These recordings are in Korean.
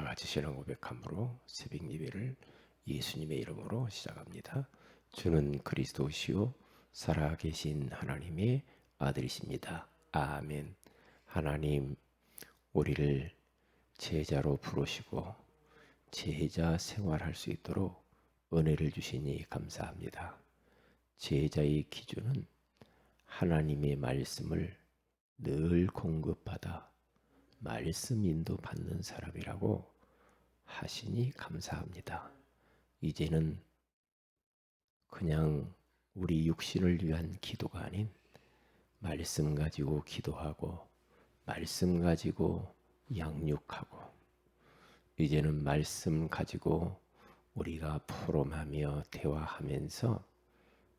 같이 신앙 고백함으로 새벽 예배를 예수님의 이름으로 시작합니다. 주는 그리스도시요 살아계신 하나님의 아들이십니다. 아멘. 하나님, 우리를 제자로 부르시고 제자 생활할 수 있도록 은혜를 주시니 감사합니다. 제자의 기준은 하나님의 말씀을 늘 공급받아 말씀 인도 받는 사람이라고 하시니 감사합니다. 이제는 그냥 우리 육신을 위한 기도가 아닌 말씀 가지고 기도하고 말씀 가지고 양육하고 이제는 말씀 가지고 우리가 포럼하며 대화하면서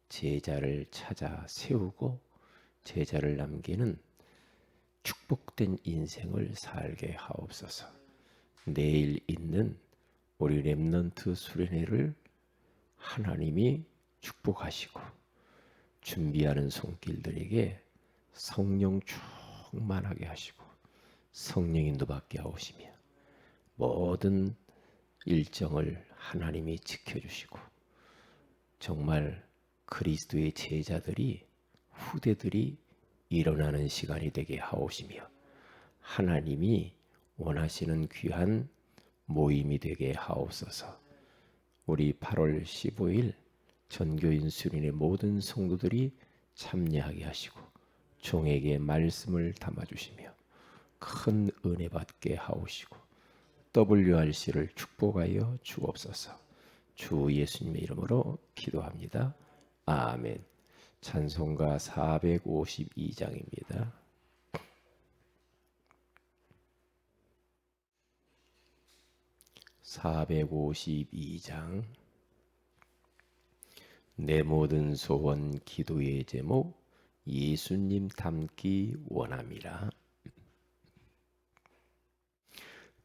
제자를 찾아 세우고 제자를 남기는 축복된 인생을 살게 하옵소서. 내일 있는 우리 렘넌트 수련회를 하나님이 축복하시고 준비하는 손길들에게 성령 충만하게 하시고 성령 인도받게 하시며 모든 일정을 하나님이 지켜주시고 정말 그리스도의 제자들이 후대들이 일어나는 시간이 되게 하옵시며 하나님이 원하시는 귀한 모임이 되게 하옵소서. 우리 8월 15일 전교인 수련의 모든 성도들이 참여하게 하시고 종에게 말씀을 담아주시며 큰 은혜 받게 하옵시고 WRC를 축복하여 주옵소서. 주 예수님의 이름으로 기도합니다. 아멘. 찬송가 452장입니다. (452장) 내 모든 소원 기도의 제목 예수님 닮기 원함이라.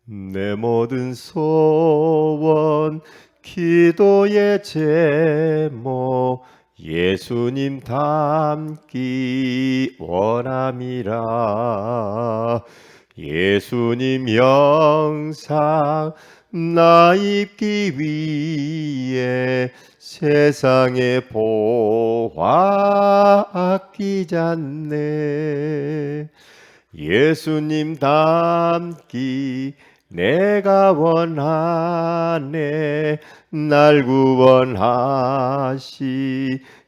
내 모든 소원 기도의 제목 예수님 닮기 원함이라. 예수님 영상 나 입기 위해 세상의 보화 아끼지 않네. 예수님 닮기 내가 원하네. 날 구원하시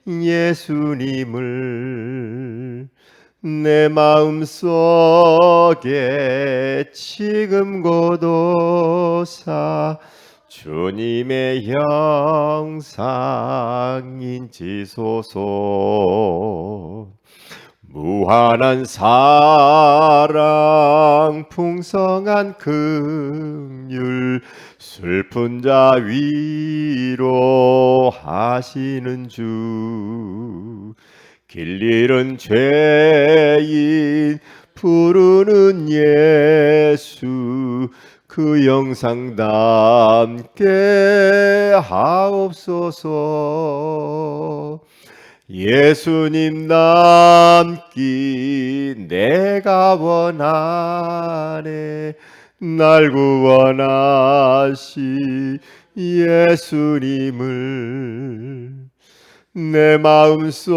예수님을 내 마음속에 지금 고도사 주님의 형상 인치소서. 무한한 사랑 풍성한 긍휼 슬픈 자 위로하시는 주. 길 잃은 죄인 부르는 예수 그 영상 담게 하옵소서. 예수님 닮기 내가 원하네. 날 구원하시 예수님을 내 마음속에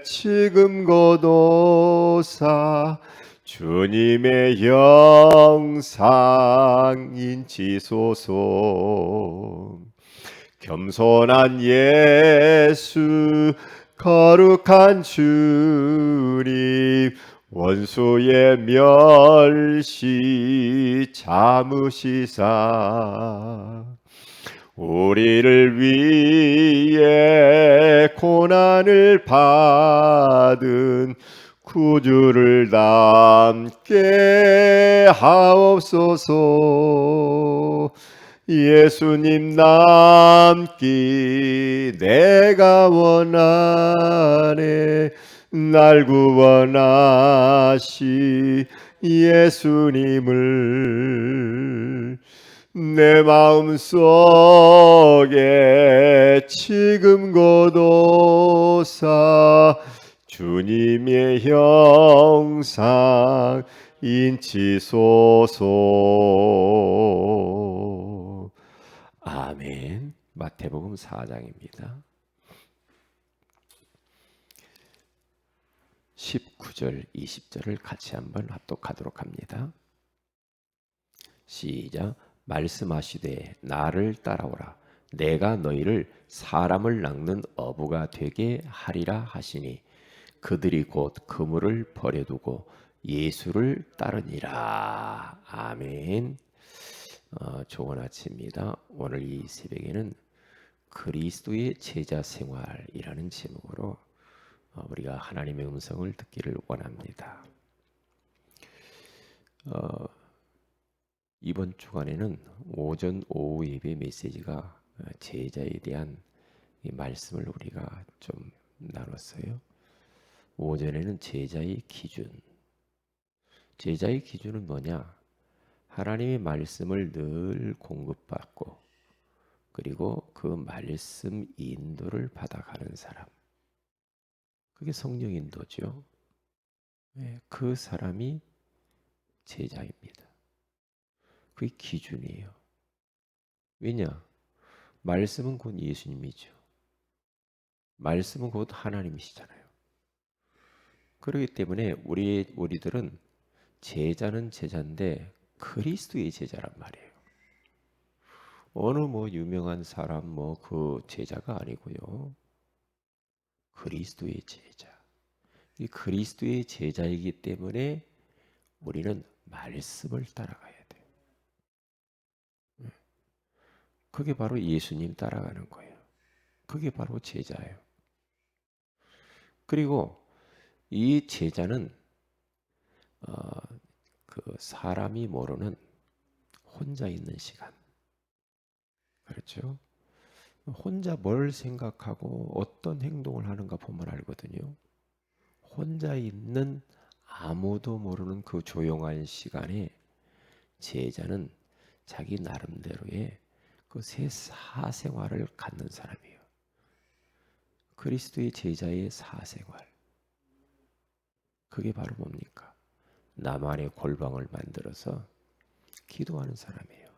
지금 고도사 주님의 영상 인치소서. 겸손한 예수 거룩한 주님 원수의 멸시 참으시사 우리를 위해 고난을 받은 구주를 닮게 하옵소서. 예수님 닮기 내가 원하네. 날 구원하시 예수님을 내 마음속에 지금 고도사 주님의 형상 인치소서. 아멘. 마태복음 4장입니다. 19절, 20절을 같이 한번 합독하도록 합니다. 시작. 말씀하시되 나를 따라오라. 내가 너희를 사람을 낚는 어부가 되게 하리라 하시니 그들이 곧 그물을 버려두고 예수를 따르니라. 아멘. 좋은 아침입니다. 오늘 이 새벽에는 그리스도의 제자 생활이라는 제목으로 우리가 하나님의 음성을 듣기를 원합니다. 이번 주간에는 오전 오후 예배 메시지가 제자에 대한 이 말씀을 우리가 좀 나눴어요. 오전에는 제자의 기준. 제자의 기준은 뭐냐? 하나님의 말씀을 늘 공급받고 그리고 그 말씀 인도를 받아가는 사람. 그게 성령 인도죠. 그 사람이 제자입니다. 그게 기준이에요. 왜냐? 말씀은 곧 예수님이죠. 말씀은 곧 하나님이시잖아요. 그렇기 때문에 우리들은 제자는 제자인데 그리스도의 제자란 말이에요. 어느 유명한 사람 그 제자가 아니고요. 그리스도의 제자. 이 그리스도의 제자이기 때문에 우리는 말씀을 따라가야 돼요. 그게 바로 예수님 따라가는 거예요. 그게 바로 제자예요. 그리고 이 제자는 그 사람이 모르는 혼자 있는 시간. 그렇죠? 혼자 뭘 생각하고 어떤 행동을 하는가 보면 알거든요. 혼자 있는 아무도 모르는 그 조용한 시간에 제자는 자기 나름대로의 그 새 사생활을 갖는 사람이에요. 그리스도의 제자의 사생활. 그게 바로 뭡니까? 나만의 골방을 만들어서 기도하는 사람이에요.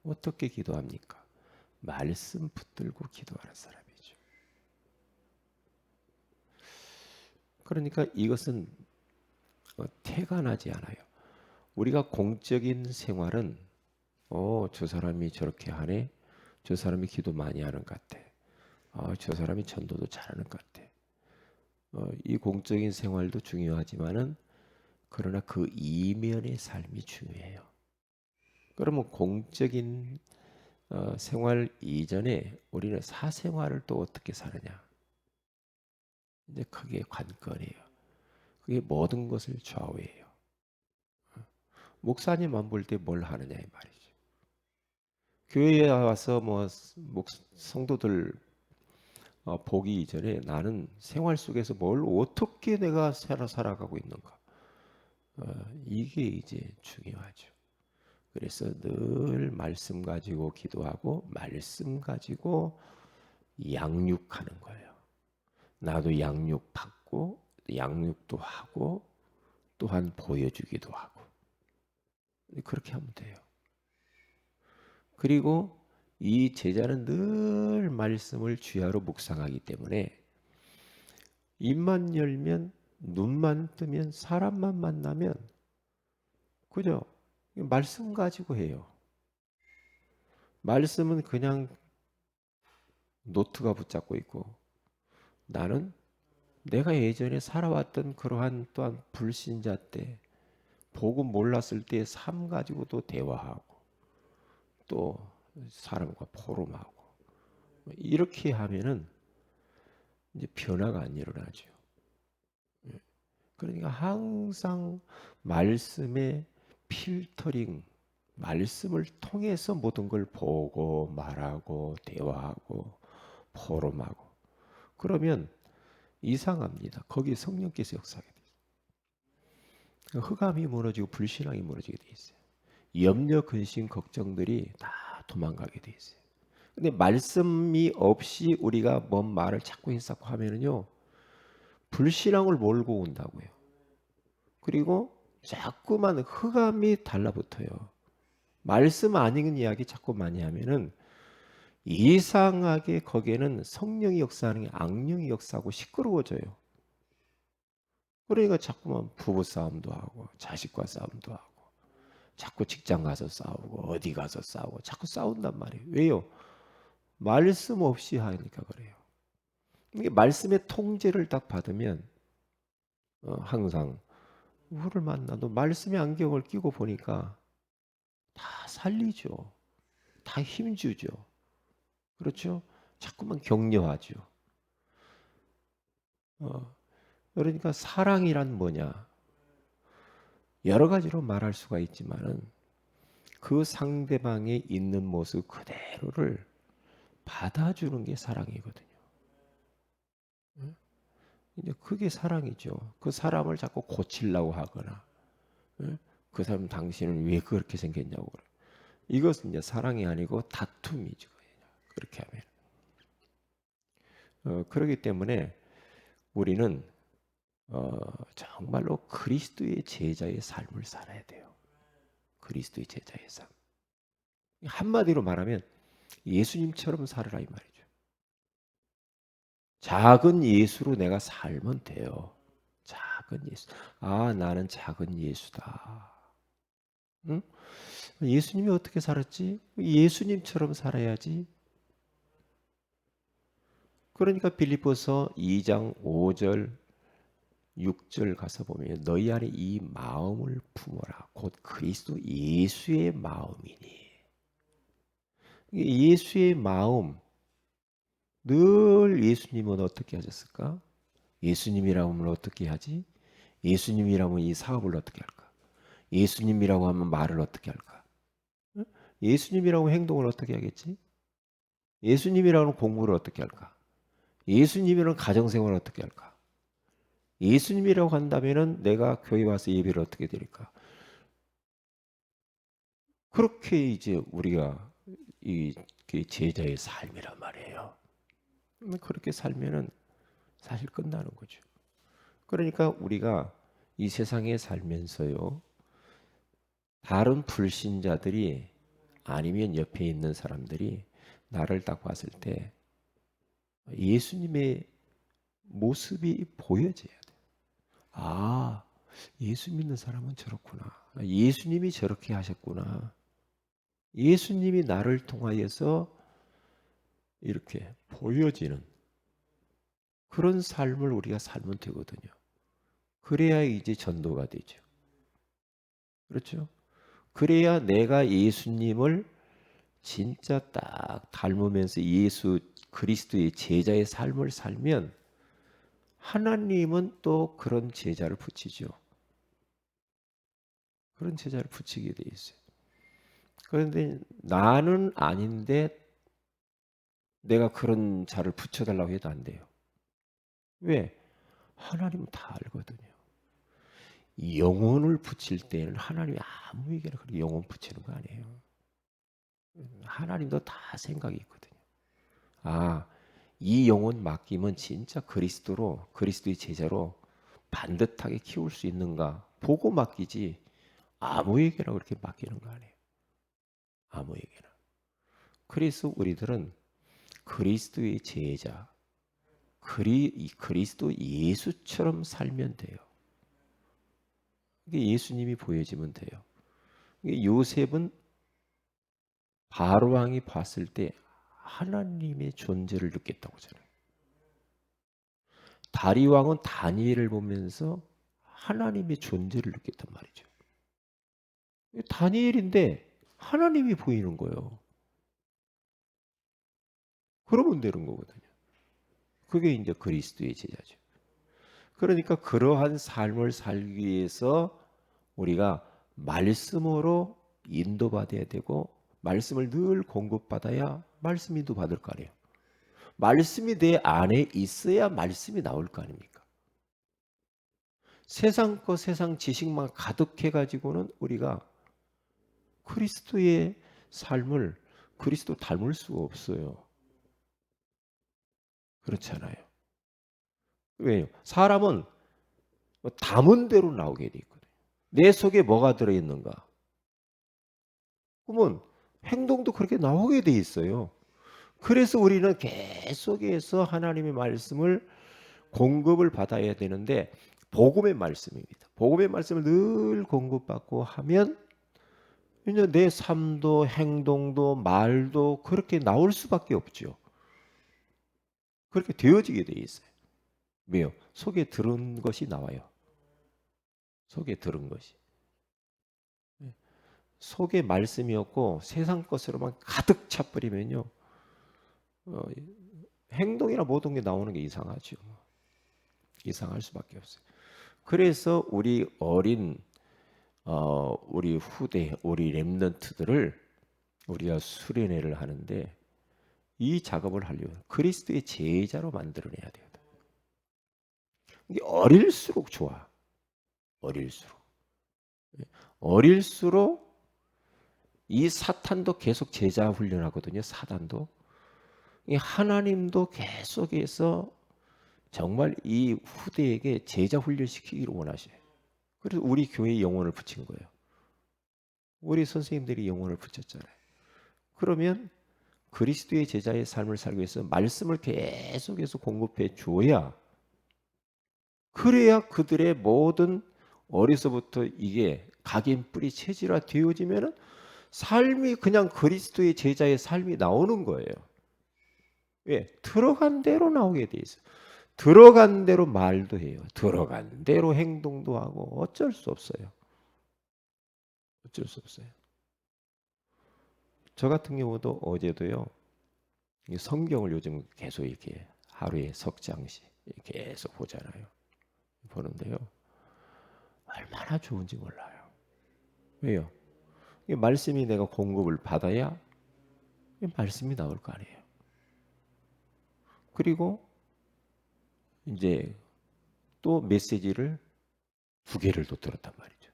어떻게 기도합니까? 말씀 붙들고 기도하는 사람이죠. 그러니까 이것은 태가 나지 않아요. 우리가 공적인 생활은 저 사람이 저렇게 하네. 저 사람이 기도 많이 하는 것 같아. 저 사람이 전도도 잘하는 것 같아. 이 공적인 생활도 중요하지만은 그러나 그 이면의 삶이 중요해요. 그러면 공적인 생활 이전에 우리는 사생활을 또 어떻게 사느냐? 이제 그게 관건이에요. 그게 모든 것을 좌우해요. 목사님만 볼 때 뭘 하느냐 이 말이죠. 교회에 와서 성도들 보기 이전에 나는 생활 속에서 뭘 어떻게 내가 살아가고 있는가. 이게 이제 중요하죠. 그래서 늘 말씀 가지고 기도하고 말씀 가지고 양육하는 거예요. 나도 양육 받고 양육도 하고 또한 보여주기도 하고 그렇게 하면 돼요. 그리고 이 제자는 늘 말씀을 주야로 묵상하기 때문에 입만 열면 눈만 뜨면 사람만 만나면 그죠? 말씀 가지고 해요. 말씀은 그냥 노트가 붙잡고 있고 나는 내가 예전에 살아왔던 그러한 또한 불신자 때 복음 몰랐을 때 삶 가지고도 대화하고 또 사람과 포럼하고 이렇게 하면은 이제 변화가 안 일어나죠. 그러니까 항상 말씀의 필터링, 말씀을 통해서 모든 걸 보고 말하고 대화하고 포럼하고 그러면 이상합니다. 거기에 성령께서 역사하게 돼 있어요. 흑암이 무너지고 불신앙이 무너지게 돼 있어요. 염려, 근심, 걱정들이 다 도망가게 돼 있어요. 근데 말씀이 없이 우리가 뭔 말을 자꾸 하면은요 불신앙을 몰고 온다고요. 그리고 자꾸만 흑암이 달라붙어요. 말씀 아닌 이야기 자꾸 많이 하면은 이상하게 거기에는 성령이 역사하는 게 악령이 역사하고 시끄러워져요. 그러니까 자꾸만 부부 싸움도 하고 자식과 싸움도 하고 자꾸 직장 가서 싸우고 어디 가서 싸우고 자꾸 싸운단 말이에요. 왜요? 말씀 없이 하니까 그래요. 이게 말씀의 통제를 딱 받으면 항상 누구를 만나도 말씀의 안경을 끼고 보니까 다 살리죠. 다 힘주죠. 그렇죠? 자꾸만 격려하죠. 그러니까 사랑이란 뭐냐? 여러 가지로 말할 수가 있지만은 그 상대방의 있는 모습 그대로를 받아주는 게 사랑이거든요. 응? 이제 그게 사랑이죠. 그 사람을 자꾸 고치려고 하거나, 응? 그 사람 당신은 왜 그렇게 생겼냐고 그래. 이것은 이제 사랑이 아니고 다툼이죠. 그렇게 하면. 그렇기 때문에 우리는 정말로 그리스도의 제자의 삶을 살아야 돼요. 그리스도의 제자의 삶. 한마디로 말하면 예수님처럼 살아라 이 말이죠. 작은 예수로 내가 살면 돼요. 작은 예수. 아, 나는 작은 예수다. 응? 예수님이 어떻게 살았지? 예수님처럼 살아야지. 그러니까 빌립보서 2장 5절 6절 가서 보면 너희 안에 이 마음을 품어라. 곧 그리스도 예수의 마음이니. 예수의 마음. 늘 예수님은 어떻게 하셨을까? 예수님이라고 하면 어떻게 하지? 예수님이라면 이 사업을 어떻게 할까? 예수님이라고 하면 말을 어떻게 할까? 응? 예수님이라고 행동을 어떻게 하겠지? 예수님이라고 하면 공부를 어떻게 할까? 예수님이라는 가정생활을 어떻게 할까? 예수님이라고 한다면은 내가 교회 와서 예배를 어떻게 드릴까? 그렇게 이제 우리가 그 제자의 삶이란 말이에요. 그렇게 살면은 사실 끝나는 거죠. 그러니까 우리가 이 세상에 살면서요, 다른 불신자들이 아니면 옆에 있는 사람들이 나를 딱 봤을 때 예수님의 모습이 보여져야 돼. 아, 예수 믿는 사람은 저렇구나. 예수님이 저렇게 하셨구나. 예수님이 나를 통하여서 이렇게 보여지는 그런 삶을 우리가 살면 되거든요. 그래야 이제 전도가 되죠. 그렇죠? 그래야 내가 예수님을 진짜 딱 닮으면서 예수 그리스도의 제자의 삶을 살면 하나님은 또 그런 제자를 붙이죠. 그런 제자를 붙이게 돼 있어요. 그런데 나는 아닌데 내가 그런 자를 붙여달라고 해도 안 돼요. 왜? 하나님은 다 알거든요. 영혼을 붙일 때는 하나님이 아무 얘기나 그렇게 영혼 붙이는 거 아니에요. 하나님도 다 생각이 있거든요. 아, 이 영혼 맡기면 진짜 그리스도의 제자로 반듯하게 키울 수 있는가 보고 맡기지 아무에게나 그렇게 맡기는 거 아니에요. 아무에게나. 그래서 우리들은 그리스도의 제자, 그리스도 예수처럼 살면 돼요. 이게 예수님이 보여지면 돼요. 이게 요셉은 바로 왕이 봤을 때 하나님의 존재를 느꼈다고 하잖아요. 다리 왕은 다니엘을 보면서 하나님의 존재를 느꼈단 말이죠. 다니엘인데 하나님이 보이는 거예요. 그러면 되는 거거든요. 그게 이제 그리스도의 제자죠. 그러니까 그러한 삶을 살기 위해서 우리가 말씀으로 인도받아야 되고 말씀을 늘 공급받아야 말씀 인도받을 거 아니에요. 말씀이 내 안에 있어야 말씀이 나올 거 아닙니까? 세상 지식만 가득해 가지고는 우리가 그리스도의 삶을 그리스도 닮을 수가 없어요. 그렇잖아요. 왜요? 사람은 담은 대로 나오게 돼 있거든요. 내 속에 뭐가 들어있는가? 그러면 행동도 그렇게 나오게 돼 있어요. 그래서 우리는 계속해서 하나님의 말씀을 공급을 받아야 되는데 복음의 말씀입니다. 복음의 말씀을 늘 공급받고 하면 이제 내 삶도 행동도 말도 그렇게 나올 수밖에 없죠. 그렇게 되어지게 돼 있어요. 왜요? 속에 들은 것이 나와요. 속에 들은 것이. 속에 말씀이 없고 세상 것으로만 가득 차버리면요. 어, 행동이나 모든 게 나오는 게 이상하죠. 이상할 수밖에 없어요. 그래서 우리 어린 우리 후대, 우리 렘넌트들을 우리가 수련회를 하는데 이 작업을 하려면 그리스도의 제자로 만들어내야 돼요. 이게 어릴수록 좋아. 어릴수록. 어릴수록 이 사탄도 계속 제자 훈련하거든요. 사단도. 이 하나님도 계속해서 정말 이 후대에게 제자 훈련시키기를 원하셔요. 그래서 우리 교회에 영혼을 붙인 거예요. 우리 선생님들이 영혼을 붙였잖아요. 그러면 그리스도의 제자의 삶을 살기 위해서 말씀을 계속해서 공급해 줘야 그래야 그들의 모든 어려서부터 이게 각인 뿌리 체질화 되어지면은 삶이 그냥 그리스도의 제자의 삶이 나오는 거예요. 왜? 들어간 대로 나오게 돼 있어요. 들어간 대로 말도 해요. 들어간 대로 행동도 하고 어쩔 수 없어요. 어쩔 수 없어요. 저 같은 경우도 어제도요. 성경을 요즘 계속 이렇게 하루에 석 장씩 계속 보잖아요. 보는데요. 얼마나 좋은지 몰라요. 왜요? 이 말씀이 내가 공급을 받아야 이 말씀이 나올 거 아니에요. 그리고 이제 또 메시지를 두 개를 또 들었단 말이죠.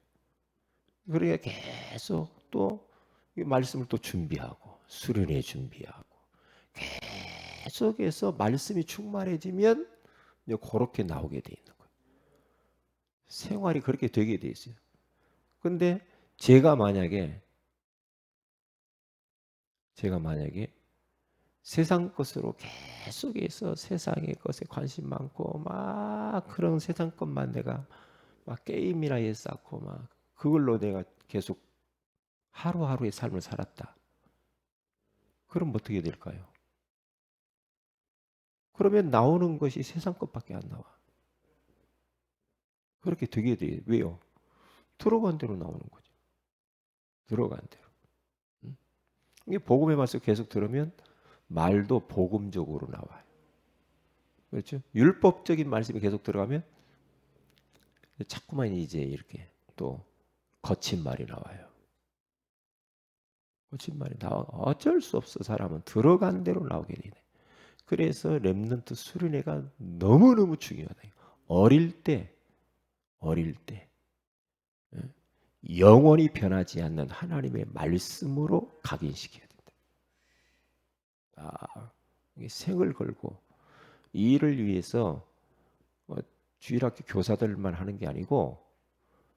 그러니까 계속 또 말씀을 또 준비하고 수련회 준비하고 계속해서 말씀이 충만해지면 이제 그렇게 나오게 돼 있는 거예요. 생활이 그렇게 되게 돼 있어요. 근데 제가 만약에 세상 것으로 계속해서 세상의 것에 관심 많고 막 그런 세상 것만 내가 막 게임이나 해 쌓고 막 그걸로 내가 계속 하루하루의 삶을 살았다. 그럼 어떻게 될까요? 그러면 나오는 것이 세상 것밖에 안 나와. 그렇게 되게 돼. 왜요? 들어간 대로 나오는 거죠. 들어간 대로. 이게 복음의 말씀 계속 들으면 말도 복음적으로 나와요. 그렇죠? 율법적인 말씀이 계속 들어가면 자꾸만 이제 이렇게 또 거친 말이 나와요. 거친 말이 나와. 어쩔 수 없어. 사람은 들어간 대로 나오게 되네. 그래서 렘넌트 수련회가 너무너무 중요하다. 어릴 때 영원히 변하지 않는 하나님의 말씀으로 각인시켜야 된다. 생을 걸고 이 일을 위해서 주일학교 교사들만 하는 게 아니고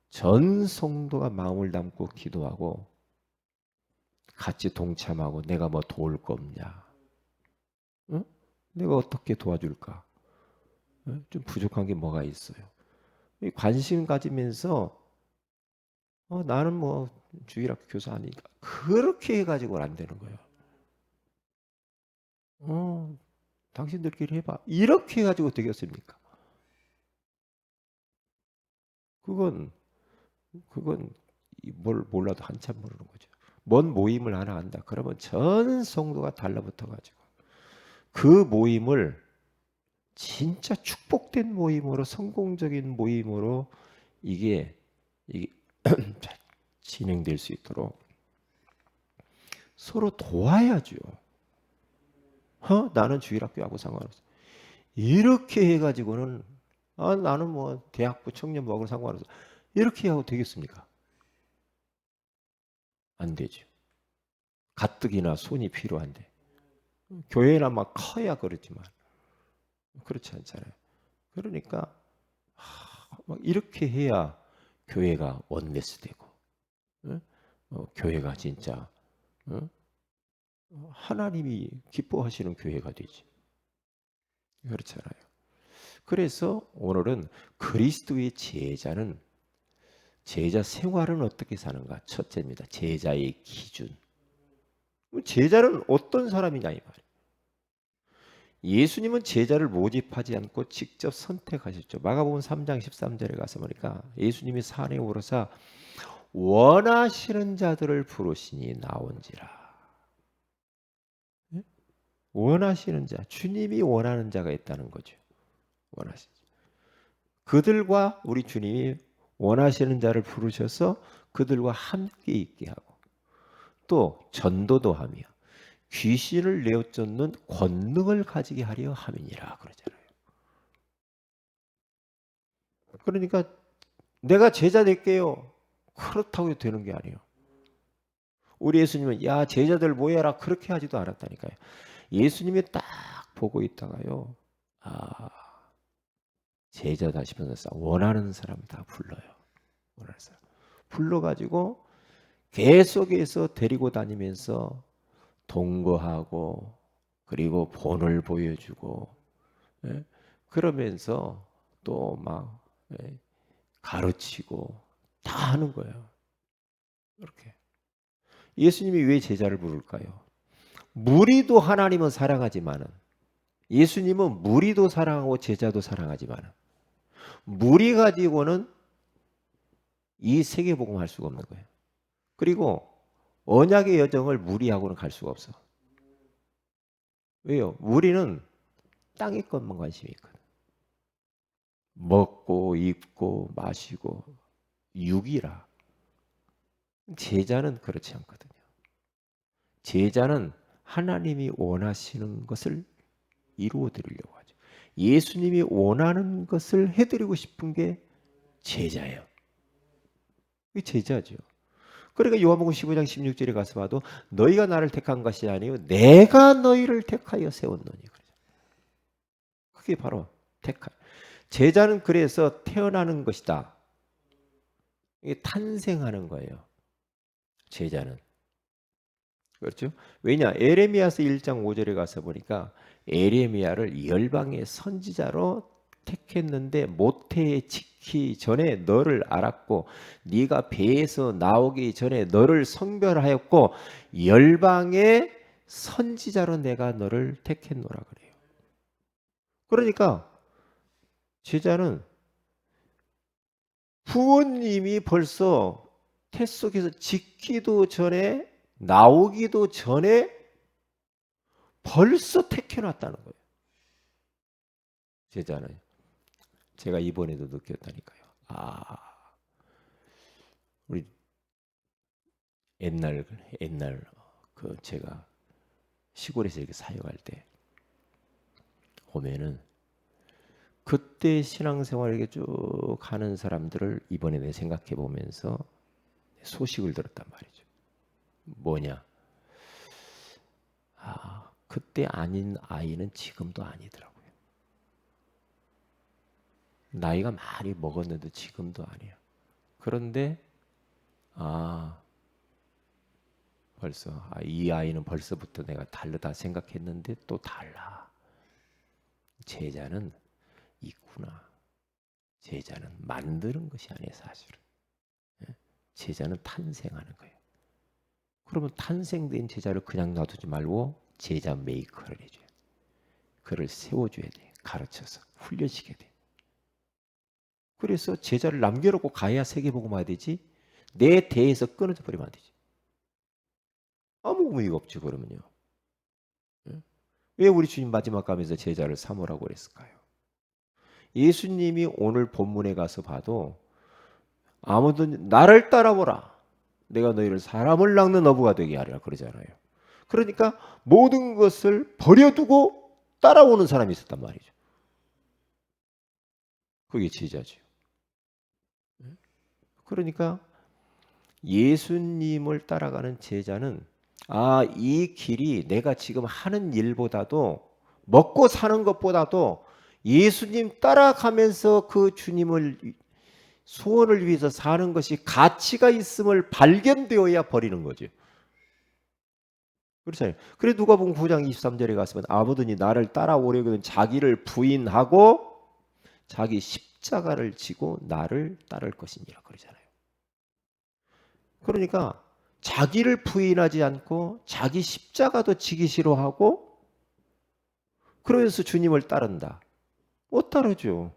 전 성도가 마음을 담고 기도하고 같이 동참하고 내가 뭐 도울 거 없냐? 응? 내가 어떻게 도와줄까? 좀 부족한 게 뭐가 있어요? 관심 가지면서 나는 뭐 주일학교 교사 아니니까 그렇게 해가지고는 안 되는 거예요. 당신들끼리 해봐. 이렇게 해가지고 되겠습니까? 그건 뭘 몰라도 한참 모르는 거죠. 뭔 모임을 하나 한다. 그러면 전 성도가 달라붙어가지고 그 모임을 진짜 축복된 모임으로 성공적인 모임으로 이게 진행될 수 있도록 서로 도와야죠. 나는 주일학교하고 상관없어. 이렇게 해가지고는 나는 뭐 대학부 청년부하고 상관없어. 이렇게 하고 되겠습니까? 안 되죠. 가뜩이나 손이 필요한데 교회나 막 커야 그렇지만 그렇지 않잖아요. 그러니까 막 이렇게 해야 교회가 원내스되고, 교회가 진짜 하나님이 기뻐하시는 교회가 되지. 그렇잖아요. 그래서 오늘은 그리스도의 제자는 제자 생활은 어떻게 사는가? 첫째입니다. 제자의 기준. 제자는 어떤 사람이냐 이 말이에요. 예수님은 제자를 모집하지 않고 직접 선택하셨죠. 마가복음 3장 13절에 가서 보니까 예수님이 산에 오르사 원하시는 자들을 부르시니 나온지라. 원하시는 자, 주님이 원하는 자가 있다는 거죠. 원하시는 자. 그들과 우리 주님이 원하시는 자를 부르셔서 그들과 함께 있게 하고 또 전도도 하며 귀신을 내어 쫓는 권능을 가지게 하려 함이니라 그러잖아요. 그러니까 내가 제자 될게요. 그렇다고 되는 게 아니에요. 우리 예수님은 야 제자들 모여라 그렇게 하지도 않았다니까요. 예수님이 딱 보고 있다가요. 아 제자다 싶어서 원하는 사람 다 불러요. 원하는 사람 불러가지고 계속해서 데리고 다니면서 동거하고 그리고 본을 보여주고 그러면서 또 막 가르치고 다 하는 거예요. 이렇게 예수님이 왜 제자를 부를까요? 무리도 하나님은 사랑하지만은 예수님은 무리도 사랑하고 제자도 사랑하지만은 무리 가지고는 이 세계복음 할 수가 없는 거예요. 그리고 언약의 여정을 무리하고는 갈 수가 없어. 왜요? 무리는 땅의 것만 관심이 있거든. 먹고 입고 마시고 육이라. 제자는 그렇지 않거든요. 제자는 하나님이 원하시는 것을 이루어 드리려고 하죠. 예수님이 원하는 것을 해드리고 싶은 게 제자예요. 이게 제자죠. 그러니까 요한복음 15장 16절에 가서 봐도 너희가 나를 택한 것이 아니요 내가 너희를 택하여 세웠노니. 그게 바로 택한. 제자는 그래서 태어나는 것이다. 이게 탄생하는 거예요. 제자는. 그렇죠? 왜냐? 에레미야서 1장 5절에 가서 보니까 에레미야를 열방의 선지자로 택했는데 모태에 지기 전에 너를 알았고 네가 배에서 나오기 전에 너를 성별하였고 열방의 선지자로 내가 너를 택했노라 그래요. 그러니까 제자는 부모님이 벌써 태 속에서 짓기도 전에 나오기도 전에 벌써 택해놨다는 거예요. 제자는. 제가 이번에도 느꼈다니까요. 우리 옛날 그 제가 시골에서 이렇게 사역할 때 보면은 그때 신앙생활 이렇게 쭉 하는 사람들을 이번에 내 생각해 보면서 소식을 들었단 말이죠. 뭐냐? 그때 아닌 아이는 지금도 아니더라고요. 나이가 많이 먹었는데 지금도 아니야. 그런데 벌써 이 아이는 벌써부터 내가 다르다 생각했는데 또 달라. 제자는 있구나. 제자는 만드는 것이 아니에요, 사실은. 제자는 탄생하는 거예요. 그러면 탄생된 제자를 그냥 놔두지 말고 제자 메이커를 해줘야 돼. 그를 세워줘야 돼. 가르쳐서 훈련시켜야 돼. 그래서 제자를 남겨놓고 가야 세계복음화가 되지 내 대에서 끊어져 버리면 안 되지. 아무 의미가 없지 그러면요. 왜 우리 주님 마지막 가면서 제자를 삼으라고 그랬을까요? 예수님이 오늘 본문에 가서 봐도 아무도 나를 따라오라. 내가 너희를 사람을 낚는 어부가 되게 하리라 그러잖아요. 그러니까 모든 것을 버려두고 따라오는 사람이 있었단 말이죠. 그게 제자죠. 그러니까 예수님을 따라가는 제자는 이 길이 내가 지금 하는 일보다도 먹고 사는 것보다도 예수님 따라가면서 그 주님을 소원을 위해서 사는 것이 가치가 있음을 발견되어야 버리는 거죠. 그렇잖아요. 그래 누가복음 9장 23절에 가시면 아무든지 나를 따라오려거든 자기를 부인하고 자기 십자가를 지고 나를 따를 것이니라 그러잖아요. 그러니까 자기를 부인하지 않고 자기 십자가도 지기 싫어하고 그러면서 주님을 따른다. 못 따르죠.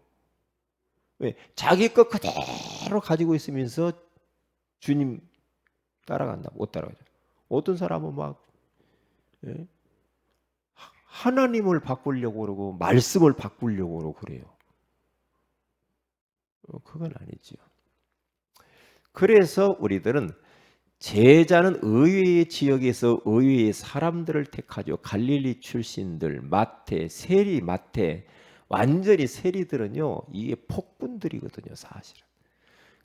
왜? 자기 것 그대로 가지고 있으면서 주님 따라간다. 못 따라가죠. 어떤 사람은 막 예? 하나님을 바꾸려고 그러고 말씀을 바꾸려고 그러고 그래요. 그건 아니죠. 그래서 우리들은 제자는 의외의 지역에서 의외의 사람들을 택하죠. 갈릴리 출신들, 마태, 세리, 마태, 완전히 세리들은요, 이게 폭군들이거든요, 사실은.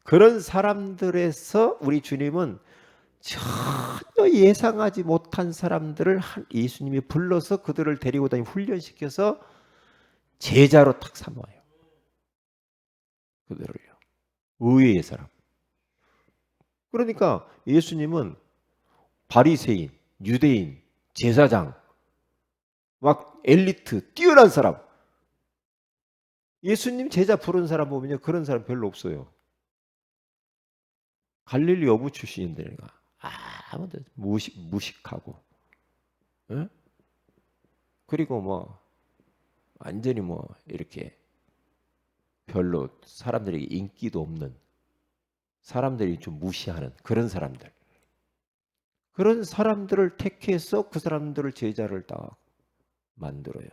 그런 사람들에서 우리 주님은 전혀 예상하지 못한 사람들을 예수님이 불러서 그들을 데리고 다니 훈련시켜서 제자로 탁 삼아요. 그들을요. 의외의 사람. 그러니까 예수님은 바리새인, 유대인, 제사장, 막 엘리트, 뛰어난 사람. 예수님 제자 부른 사람 보면요. 그런 사람 별로 없어요. 갈릴리 어부 출신인들과 아무도 무식하고. 에? 그리고 뭐 완전히 뭐 이렇게 별로 사람들에게 인기도 없는 사람들이 좀 무시하는 그런 사람들. 그런 사람들을 택해서 그 사람들을 제자를 딱 만들어요.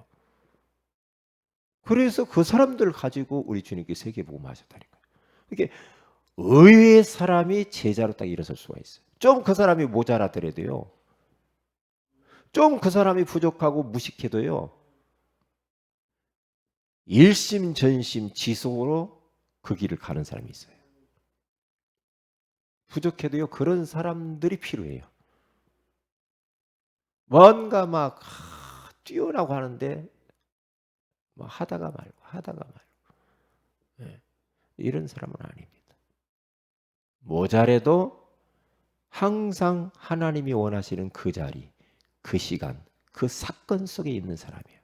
그래서 그 사람들을 가지고 우리 주님께 세계복음 하셨다니까요. 이게 의외의 사람이 제자로 딱 일어설 수가 있어요. 좀 그 사람이 모자라더라도요. 좀 그 사람이 부족하고 무식해도요. 일심전심 지속으로 그 길을 가는 사람이 있어요. 부족해도요. 그런 사람들이 필요해요. 뭔가 막 뛰어나고 하는데 뭐 하다가 말고 네. 이런 사람은 아닙니다. 모자라도 항상 하나님이 원하시는 그 자리, 그 시간, 그 사건 속에 있는 사람이에요.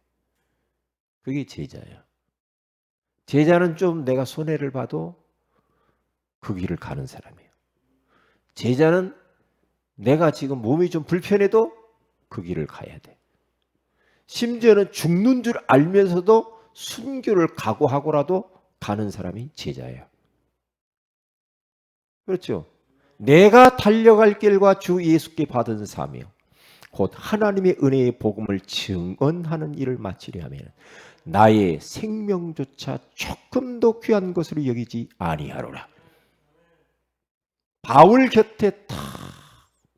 그게 제자예요. 제자는 좀 내가 손해를 봐도 그 길을 가는 사람이에요. 제자는 내가 지금 몸이 좀 불편해도 그 길을 가야 돼. 심지어는 죽는 줄 알면서도 순교를 각오하고라도 가는 사람이 제자예요. 그렇죠? 내가 달려갈 길과 주 예수께 받은 사명, 곧 하나님의 은혜의 복음을 증언하는 일을 마치려 하면 나의 생명조차 조금도 귀한 것으로 여기지 아니하노라. 바울 곁에 다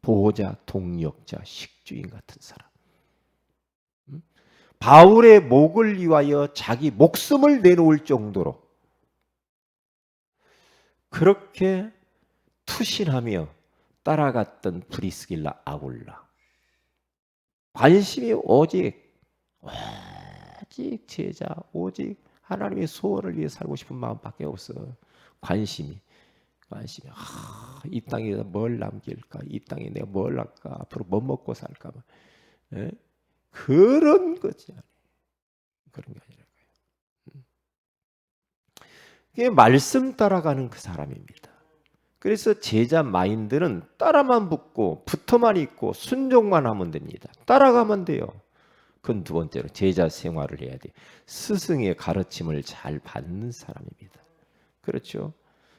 보호자, 동력자, 식주인 같은 사람. 바울의 목을 위하여 자기 목숨을 내놓을 정도로 그렇게 투신하며 따라갔던 브리스길라 아굴라. 관심이 오직 제자, 오직 하나님의 소원을 위해 살고 싶은 마음밖에 없어. 관심이. 이 땅에 뭘 남길까? 이 땅에 내가 뭘 할까? 앞으로 뭐 먹고 살까? 에? 그런 거지. 그런 게 아니라고요. 이게 말씀 따라가는 그 사람입니다. 그래서 제자 마인드는 따라만 붙고 붙어만 있고 순종만 하면 됩니다. 따라가면 돼요. 그건 두 번째로 제자 생활을 해야 돼요. 스승의 가르침을 잘 받는 사람입니다. 그렇죠?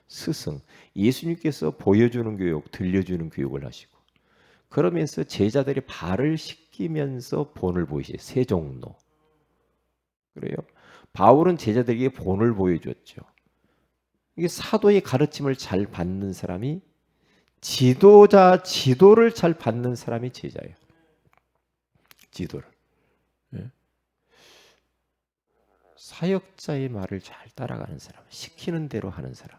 스승, 예수님께서 보여주는 교육, 들려주는 교육을 하시고 그러면서 제자들이 발을 씻기면서 본을 보이시죠. 세종로. 그래요? 바울은 제자들에게 본을 보여줬죠. 이게 사도의 가르침을 잘 받는 사람이 지도를 잘 받는 사람이 제자예요. 지도를. 네. 사역자의 말을 잘 따라가는 사람, 시키는 대로 하는 사람.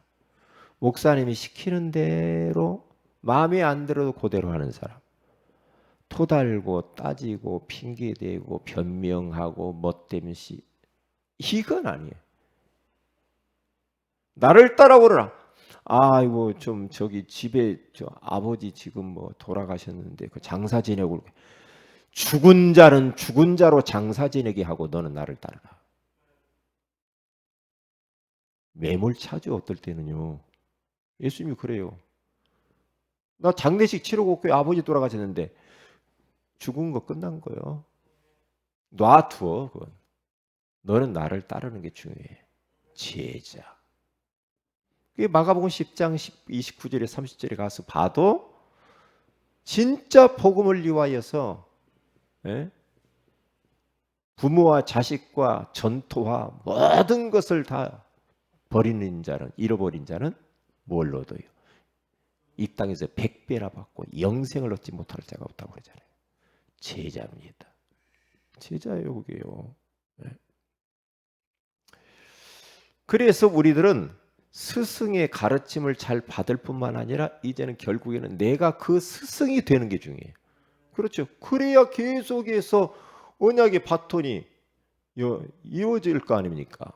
목사님이 시키는 대로 마음에 안 들어도 그대로 하는 사람. 토달고 따지고 핑계대고 변명하고 멋대면시 이건 아니에요. 나를 따라오라. 아이고 좀 저기 집에 저 아버지 지금 뭐 돌아가셨는데 그 장사 지내고 죽은 자는 죽은 자로 장사 지내게 하고 너는 나를 따르라. 매몰차죠 어떨 때는요. 예수님이 그래요. 나 장례식 치르고 그 아버지 돌아가셨는데 죽은 거 끝난 거예요. 놔두어 그건. 너는 나를 따르는 게 중요해. 제자. 그게 마가복음 10장 29절에 30절에 가서 봐도 진짜 복음을 위하여서 예? 부모와 자식과 전토와 모든 것을 다 버리는 자는 잃어버린 자는 뭘 얻어요? 이 땅에서 100배나 받고 영생을 얻지 못할 자가 없다고 그러잖아요. 제자입니다. 제자예요, 그게요. 네. 그래서 우리들은 스승의 가르침을 잘 받을 뿐만 아니라 이제는 결국에는 내가 그 스승이 되는 게 중요해요. 그렇죠. 그래야 계속해서 언약의 바톤이 이어질 거 아닙니까?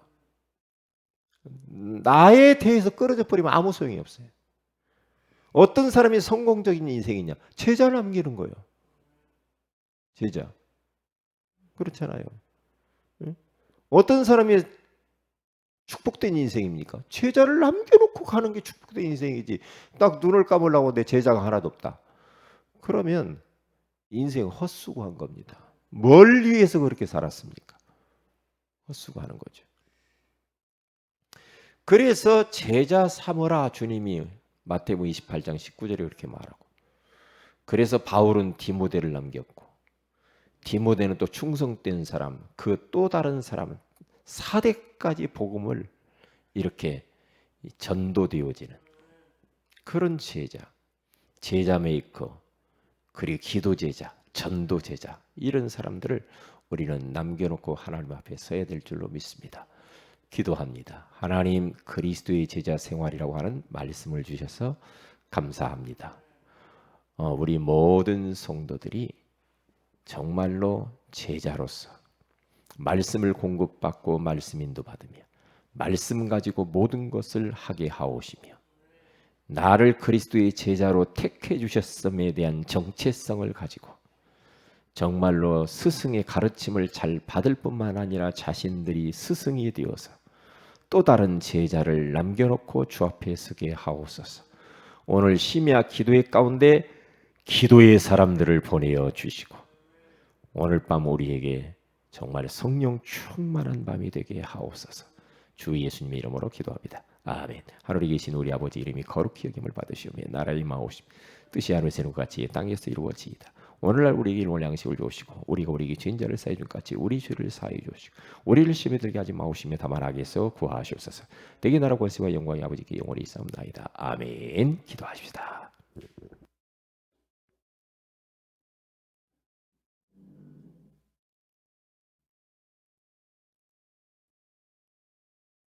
나에 대해서 끌어져 버리면 아무 소용이 없어요. 어떤 사람이 성공적인 인생이냐? 제자를 남기는 거예요. 제자. 그렇잖아요. 응? 어떤 사람이 축복된 인생입니까? 제자를 남겨놓고 가는 게 축복된 인생이지. 딱 눈을 감으려고 내 제자가 하나도 없다. 그러면 인생 헛수고한 겁니다. 뭘 위해서 그렇게 살았습니까? 헛수고하는 거죠. 그래서 제자 삼으라 주님이 마태복음 28장 19절에 그렇게 말하고 그래서 바울은 디모데를 남겼고 디모데는 또 충성된 사람 그 또 다른 사람은 4대까지 복음을 이렇게 전도되어지는 그런 제자 제자 메이커 그리고 기도 제자 전도 제자 이런 사람들을 우리는 남겨놓고 하나님 앞에 서야 될 줄로 믿습니다. 기도합니다. 하나님 그리스도의 제자 생활이라고 하는 말씀을 주셔서 감사합니다. 우리 모든 성도들이 정말로 제자로서 말씀을 공급받고 말씀 인도받으며 말씀 가지고 모든 것을 하게 하오시며 나를 그리스도의 제자로 택해 주셨음에 대한 정체성을 가지고 정말로 스승의 가르침을 잘 받을 뿐만 아니라 자신들이 스승이 되어서 또 다른 제자를 남겨놓고 주 앞에 서게 하옵소서. 오늘 심야 기도의 가운데 기도의 사람들을 보내어 주시고 오늘 밤 우리에게 정말 성령 충만한 밤이 되게 하옵소서. 주 예수님의 이름으로 기도합니다. 아멘. 하늘에 계신 우리 아버지 이름이 거룩히 여김을 받으시오며 나라의 임하오시며 뜻이 하늘에서 이루어진 같이 땅에서 이루어지이다. 오늘날 우리에게 일용할 양식을 주시고 우리가 우리에게 죄인자를 사해 준 같이 우리 죄를 사해 주시고 우리를 시험에 들게 하지 마옵시며 다만 악에서 구하시옵소서. 내게 나라 권세와 영광이 아버지께 영원히 있사옵나이다. 아멘. 기도하십시다.